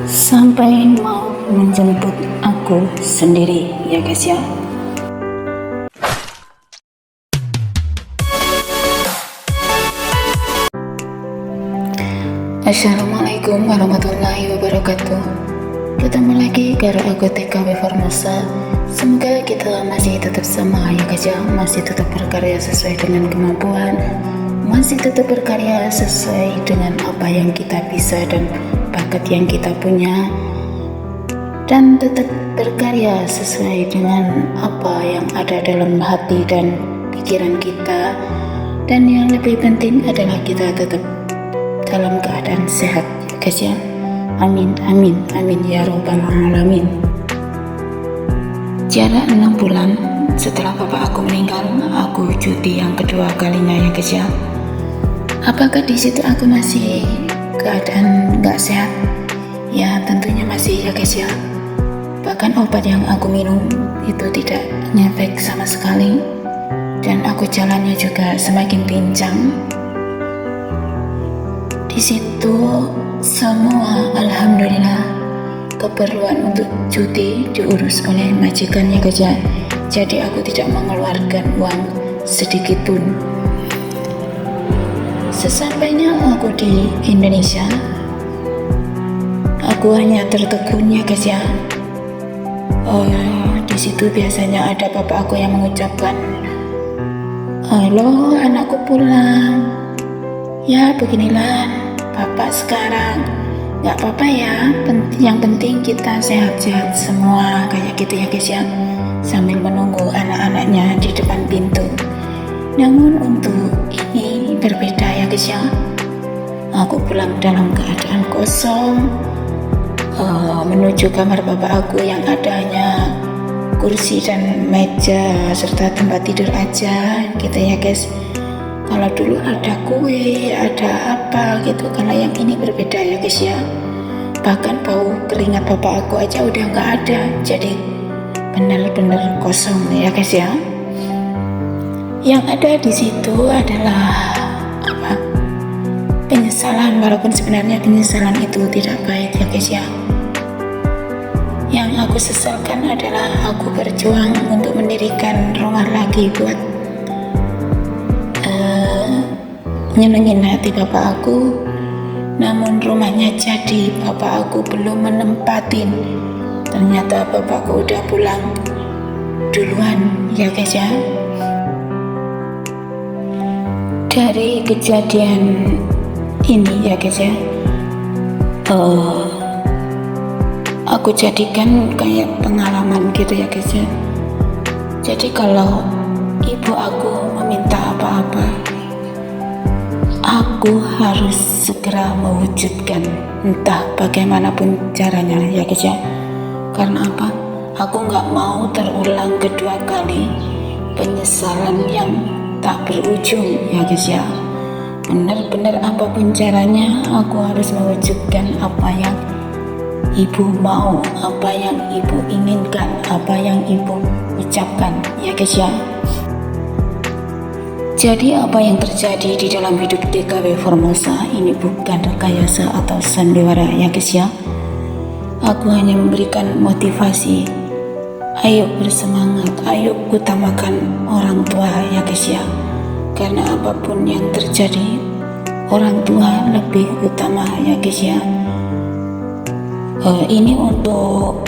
sampai mau menjemput aku sendiri ya guys ya. Assalamualaikum warahmatullahi wabarakatuh. Ketemu lagi gara aku TKW Formosa. Semoga kita masih tetap sama ya guys ya, masih tetap berkarya sesuai dengan kemampuan, masih tetap berkarya sesuai dengan apa yang kita bisa dan bakat yang kita punya, dan tetap berkarya sesuai dengan apa yang ada dalam hati dan pikiran kita. Dan yang lebih penting adalah kita tetap dalam keadaan sehat ya guys ya. Amin amin amin ya robbal alamin. Jarak 6 bulan setelah bapak aku meninggal, aku cuti yang kedua kalinya ya guys ya. Apakah di situ aku masih keadaan nggak sehat? Ya tentunya masih ya guys ya. Bahkan obat yang aku minum itu tidak ngefek sama sekali, dan aku jalannya juga semakin pincang. Di situ semua alhamdulillah keperluan untuk cuti diurus oleh majikannya guys ya. Jadi aku tidak mengeluarkan uang sedikit pun. Sesampainya aku di Indonesia, aku hanya tertegun ya guys ya. Di situ biasanya ada bapak aku yang mengucapkan, "Halo, anakku pulang. Ya beginilah bapak sekarang, nggak apa-apa ya, yang penting kita sehat-sehat semua," kayak gitu ya guys ya, sambil menunggu anak-anaknya di depan pintu. Namun untuk ini berbeda ya guys ya. Aku pulang dalam keadaan kosong, menuju kamar bapak aku yang adanya kursi dan meja serta tempat tidur aja gitu ya guys. Kalau dulu ada kue, ada apa gitu, kalau yang ini berbeda ya guys ya. Bahkan bau keringat bapak aku aja udah nggak ada, jadi benar-benar kosong ya guys ya. Yang ada di situ adalah penyesalan, walaupun sebenarnya penyesalan itu tidak baik ya guys ya. Yang aku sesalkan adalah aku berjuang untuk mendirikan rumah lagi buat nyenengin hati bapak aku, namun rumahnya jadi bapak aku belum menempatin. Ternyata bapakku udah pulang duluan ya guys ya. Dari kejadian ini ya guys ya, aku jadikan kayak pengalaman gitu ya guys ya. Jadi kalau ibu aku meminta apa-apa, aku harus segera mewujudkan, entah bagaimanapun caranya ya guys ya. Karena apa? Aku nggak mau terulang kedua kali penyesalan yang tak berujung ya guys ya. Benar-benar apapun caranya aku harus mewujudkan apa yang ibu mau, apa yang ibu inginkan, apa yang ibu ucapkan ya guys ya. Jadi apa yang terjadi di dalam hidup TKW Formosa ini bukan rekayasa atau sandiwara ya guys ya. Aku hanya memberikan motivasi, ayo bersemangat, ayo utamakan orang tua ya guys ya. Karena apapun yang terjadi, orang tua lebih utama ya guys ya. Ini untuk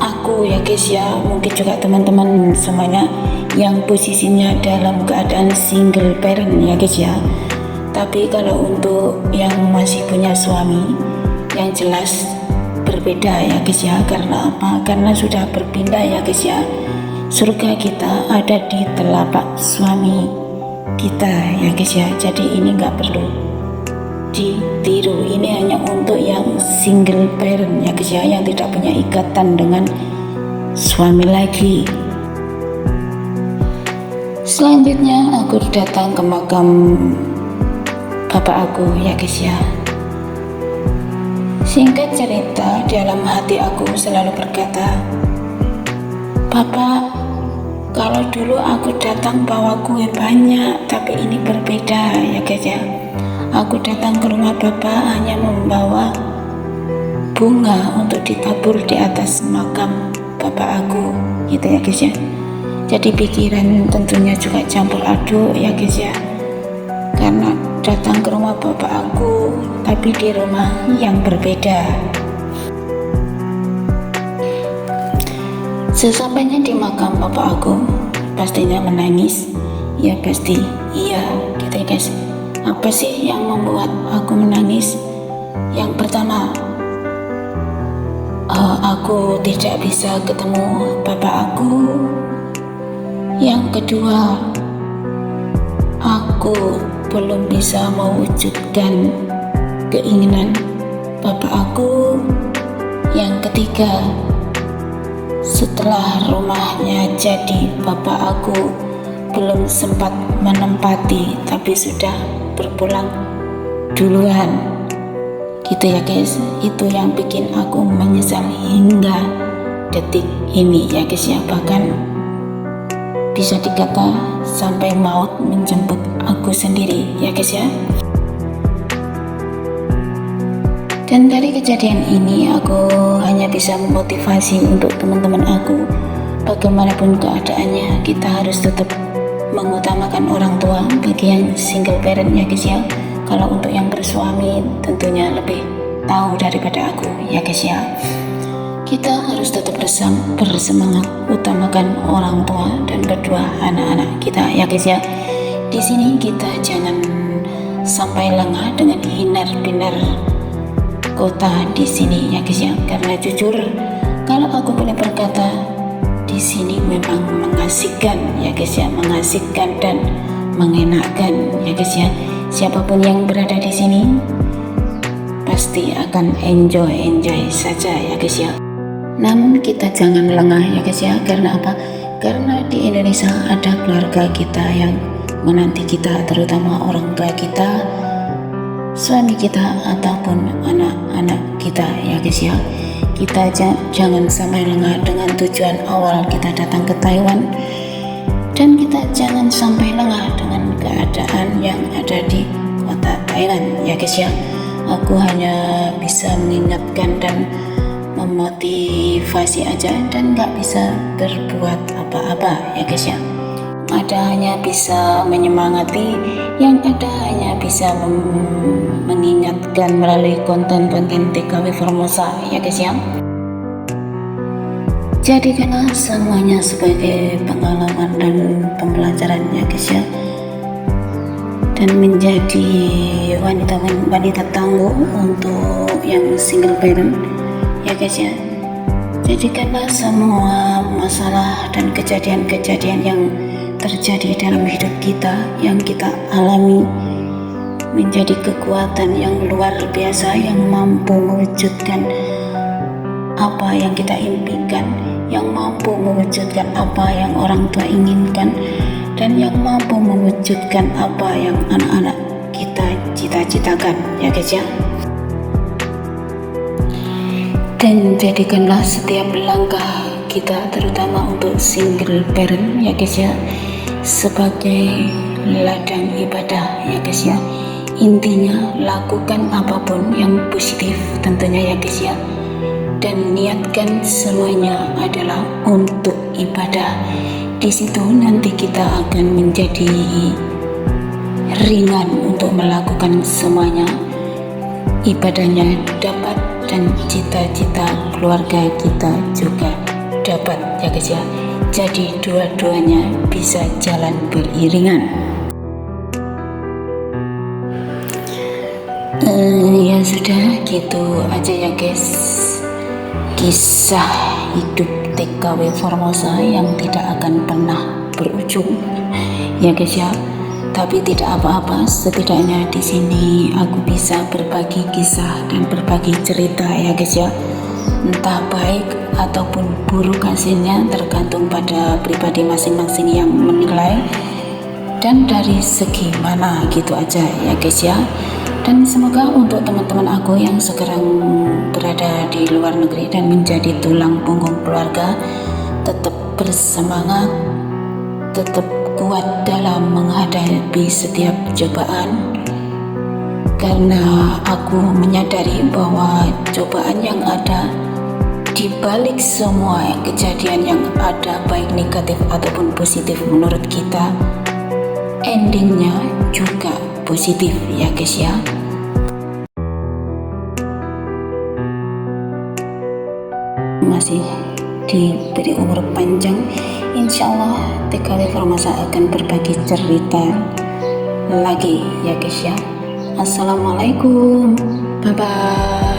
aku ya guys ya, mungkin juga teman-teman semuanya yang posisinya dalam keadaan single parent ya guys ya. Tapi kalau untuk yang masih punya suami, yang jelas berbeda ya guys ya. Karena apa? Karena sudah berpindah ya guys ya. Surga kita ada di telapak suami kita ya guys ya. Jadi ini nggak perlu ditiru, ini hanya untuk yang single parent ya guys ya, yang tidak punya ikatan dengan suami lagi. Selanjutnya aku datang ke makam bapak aku ya guys ya. Singkat cerita, dalam hati aku selalu berkata, "Bapak, kalau dulu aku datang bawa kue banyak, tapi ini berbeda ya guys ya. Aku datang ke rumah bapak hanya membawa bunga untuk ditabur di atas makam bapak aku, gitu ya guys ya. Jadi pikiran tentunya juga campur aduk ya guys ya, karena datang ke rumah bapak aku tapi di rumah yang berbeda. Sesampainya di makam bapak aku, pastinya menangis. Ya pasti iya gitu ya guys. Apa sih yang membuat aku menangis? Yang pertama, aku tidak bisa ketemu bapak aku. Yang kedua, aku belum bisa mewujudkan keinginan bapak aku. Yang ketiga, setelah rumahnya jadi, bapak aku belum sempat menempati tapi sudah berpulang duluan, gitu ya guys. Itu yang bikin aku menyesal hingga detik ini ya guys ya. Bahkan bisa dikata sampai maut menjemput aku sendiri ya guys ya. Dan dari kejadian ini aku hanya bisa memotivasi untuk teman-teman aku, bagaimanapun keadaannya kita harus tetap mengutamakan orang tua bagi yang single parent ya guys ya. Kalau untuk yang bersuami tentunya lebih tahu daripada aku ya guys ya. Kita harus tetap bersemangat utamakan orang tua dan berdua anak-anak kita ya guys ya. Di sini kita jangan sampai lengah dengan hinar-binar kota di sini ya guys ya. Karena jujur kalau aku boleh berkata, di sini memang mengasihkan ya guys ya, mengasihkan dan mengenakkan ya guys ya. Siapapun yang berada di sini pasti akan enjoy saja ya guys ya. Namun kita jangan lengah ya guys ya. Karena apa? Karena di Indonesia ada keluarga kita yang menanti kita, terutama orang tua kita, suami kita ataupun anak-anak kita ya guys ya. Kita jangan sampai lengah dengan tujuan awal kita datang ke Taiwan, dan kita jangan sampai lengah dengan keadaan yang ada di kota Thailand ya guys ya. Aku hanya bisa mengingatkan dan memotivasi aja dan gak bisa berbuat apa-apa ya guys ya. Ada hanya bisa menyemangati, yang ada hanya bisa mengingatkan melalui konten-konten TKW Formosa ya guys ya. Jadikanlah semuanya sebagai pengalaman dan pembelajaran ya guys ya, dan menjadi wanita tangguh untuk yang single parent ya guys ya. Jadikanlah semua masalah dan kejadian-kejadian yang terjadi dalam hidup kita yang kita alami menjadi kekuatan yang luar biasa, yang mampu mewujudkan apa yang kita impikan, yang mampu mewujudkan apa yang orang tua inginkan, dan yang mampu mewujudkan apa yang anak-anak kita cita-citakan ya guys ya. Dan jadikanlah setiap langkah kita, terutama untuk single parent ya guys ya, sebagai ladang ibadah ya guys ya. Intinya lakukan apapun yang positif tentunya ya guys ya, dan niatkan semuanya adalah untuk ibadah. Di situ nanti kita akan menjadi ringan untuk melakukan semuanya. Ibadahnya dapat dan cita-cita keluarga kita juga dapat ya guys ya. Jadi dua-duanya bisa jalan beriringan. Ya sudah, gitu aja ya guys, kisah hidup TKW Formosa yang tidak akan pernah berujung ya guys ya. Tapi tidak apa-apa, setidaknya di sini aku bisa berbagi kisah dan berbagi cerita ya guys ya. Entah baik ataupun buruk hasilnya tergantung pada pribadi masing-masing yang menilai dan dari segi mana, gitu aja ya guys ya. Dan semoga untuk teman-teman aku yang sekarang berada di luar negeri dan menjadi tulang punggung keluarga, tetap bersemangat, tetap kuat dalam menghadapi setiap cobaan, karena aku menyadari bahwa cobaan yang ada di balik semua kejadian yang ada, baik negatif ataupun positif, menurut kita endingnya juga positif ya guys ya. Masih diberi umur panjang, insya Allah TKW Farmasa akan berbagi cerita lagi ya guys ya. Assalamualaikum, bye bye.